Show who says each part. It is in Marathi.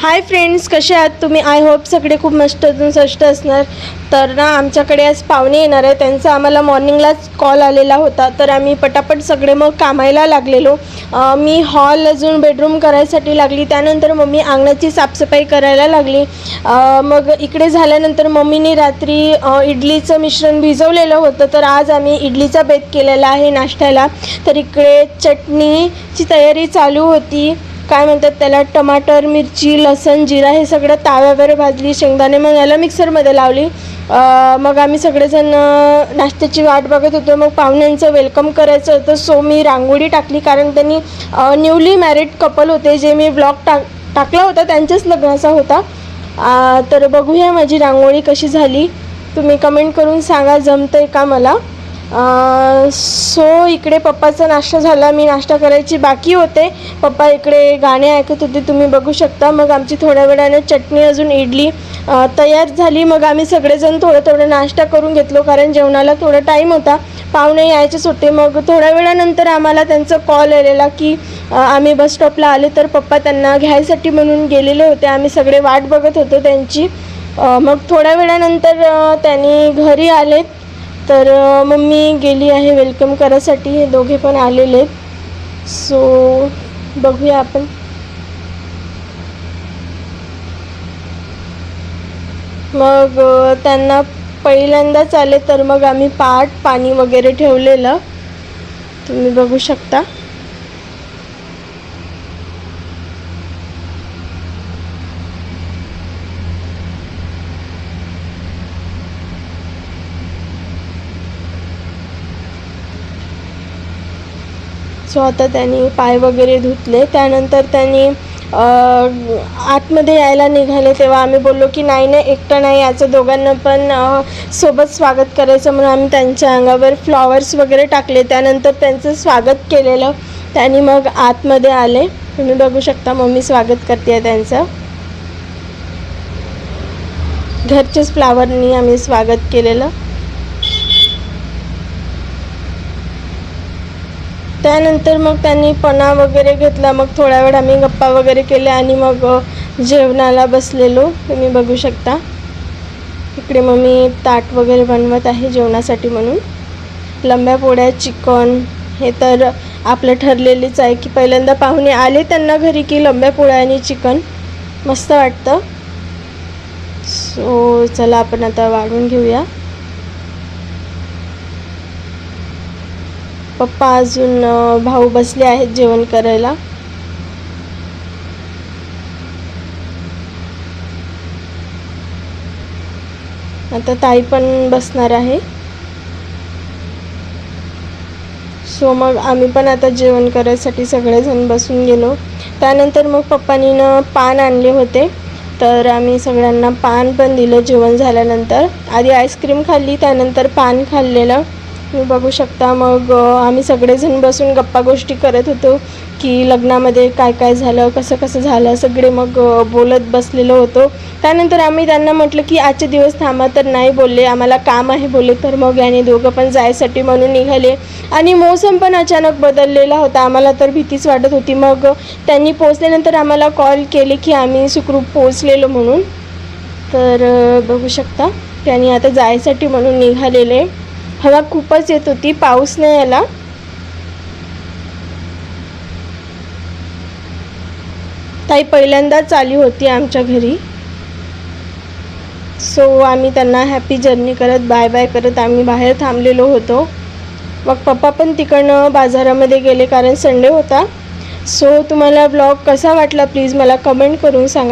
Speaker 1: हाय फ्रेंड्स, कसे आहात तुम्ही? आय होप सगळे खूप मस्त असणार. तर ना आमच्याकडे आज पाहुणे येणार आहे. त्यांचा आम्हाला मॉर्निंगलाच कॉल आलेला होता. तर आम्ही पटापट सगळे मग कामायला लागलेलो. मी हॉल अजून बेडरूम करायसाठी लागली. त्यानंतर मम्मी अंगणाची साफसफाई करायला लागली. मग इकडे झाल्यानंतर मम्मीने रात्री इडलीचं मिश्रण भिजवलेलं होतं. तर आज आम्ही इडलीचा बेत केलेला आहे नाश्त्याला. तर इकडे चटणीची तयारी चालू होती. काय म्हणतात त्याला, टमाटर, मिरची, लसण, जिरा हे सगळं ताव्यावर भाजली. शेंगदाणे मग याला मिक्सरमध्ये लावली. मग आम्ही सगळेजण नाश्त्याची वाट बघत होतो. मग पाहुण्यांचं वेलकम करायचं होतं. सो मी रांगोळी टाकली, कारण त्यांनी न्यूली मॅरिड कपल होते. जे मी ब्लॉग टाकला होता त्यांच्याच लग्नाचा होता. तर बघूया माझी रांगोळी कशी झाली. तुम्ही कमेंट करून सांगा जमतंय का मला. सो इकडे पप्पाचा नाश्ता झाला. मी नाश्ता करायची बाकी होते. पप्पा इकडे गाणे ऐकत होते, तुम्ही बघू शकता. मग आमची थोड्या वेळाने चटणी अजून इडली तयार झाली. मग आम्ही सगळेजण थोडं नाश्ता करून घेतलो, कारण जेवणाला थोडा टाईम होता. पाहुणे यायचेच होते. मग थोड्या वेळानंतर आम्हाला त्यांचा कॉल आलेला की आम्ही बस स्टॉपला आले. तर पप्पा त्यांना घ्यायसाठी म्हणून गेलेले होते. आम्ही सगळे वाट बघत होतो त्यांची. मग थोड्या वेळानंतर त्यांनी घरी आलेत. तर मम्मी गेली आहे वेलकम करायसाठी. हे दोघे पण आलेले आहेत. सो बघूया आपण. मग त्यांना पहिल्यांदाच आले, तर मग आम्ही पाणी वगैरे ठेवलेलं, तुम्ही बघू शकता. सो आता त्यांनी पाय वगैरे धुतले. त्यानंतर त्यांनी आतमध्ये यायला निघाले. तेव्हा आम्ही बोललो की नाही एकटं नाही याचं, दोघांना पण सोबत स्वागत करायचं, म्हणून आम्ही त्यांच्या अंगावर फ्लॉवर्स वगैरे टाकले. त्यानंतर त्यांचं स्वागत केलेलं. त्यांनी मग आतमध्ये आले. तुम्ही बघू शकता मम्मी स्वागत करते त्यांचं. घरचेच फ्लॉवरनी आम्ही स्वागत केलेलं. त्यानंतर मग त्यांनी पणा वगैरे घेतला. मग थोडा वेळ आम्ही गप्पा वगैरे केल्या आणि मग जेवणाला बसलेलो. तुम्ही बघू शकता इकडे मम्मी ताट वगैरे बनवत आहे जेवणासाठी म्हणून. लंब्या पोळ्या, चिकन, हे तर आपलं ठरलेलीच आहे की पहिल्यांदा पाहुणे आले त्यांना घरी की लंब्या पोळ्या आणि चिकन मस्त वाटतं. सो चला आपण आता वाढून घेऊया. पप्पा अजून भाऊ बसले आहेत जेवण करायला. आता ताई पण बसणार आहे. सो मग आम्ही पण आता जेवण करायसाठी सगळेजण बसून गेलो. त्यानंतर मग पप्पांनी पान आणले होते, तर आम्ही सगळ्यांना पान पण दिलं जेवण झाल्यानंतर. आधी आईस्क्रीम खाल्ली, त्यानंतर पान खाल्लेलं, तुम्ही बघू शकता. मग आम्ही सगळेजण बसून गप्पा गोष्टी करत होतो की लग्नामध्ये काय काय झालं, कसं कसं झालं, सगळे मग बोलत बसलेलो होतो. त्यानंतर आम्ही त्यांना म्हटलं की आजचे दिवस थांबा, तर नाही बोलले, आम्हाला काम आहे बोलले. तर मग याने दोघं पण जायसाठी म्हणून निघाले. आणि मौसम पण अचानक बदललेला होता. आम्हाला तर भीतीच वाटत होती. मग त्यांनी पोचल्यानंतर आम्हाला कॉल केले की आम्ही सुखरूप पोचलेलो म्हणून. तर बघू शकता त्यांनी आता जायसाठी म्हणून निघालेले. हवा खूपच येत होती, पाऊस नाही आला. ताई पहिल्यांदाच आली होती आमच्या घरी. सो आम्ही त्यांना हॅपी जर्नी करत बाय बाय करत आम्ही बाहेर थांबलेलो होतो. मग पप्पा पण तिकडनं बाजारामध्ये गेले, कारण संडे होता. सो तुम्हाला ब्लॉग कसा वाटला प्लीज मला कमेंट करून सांगा.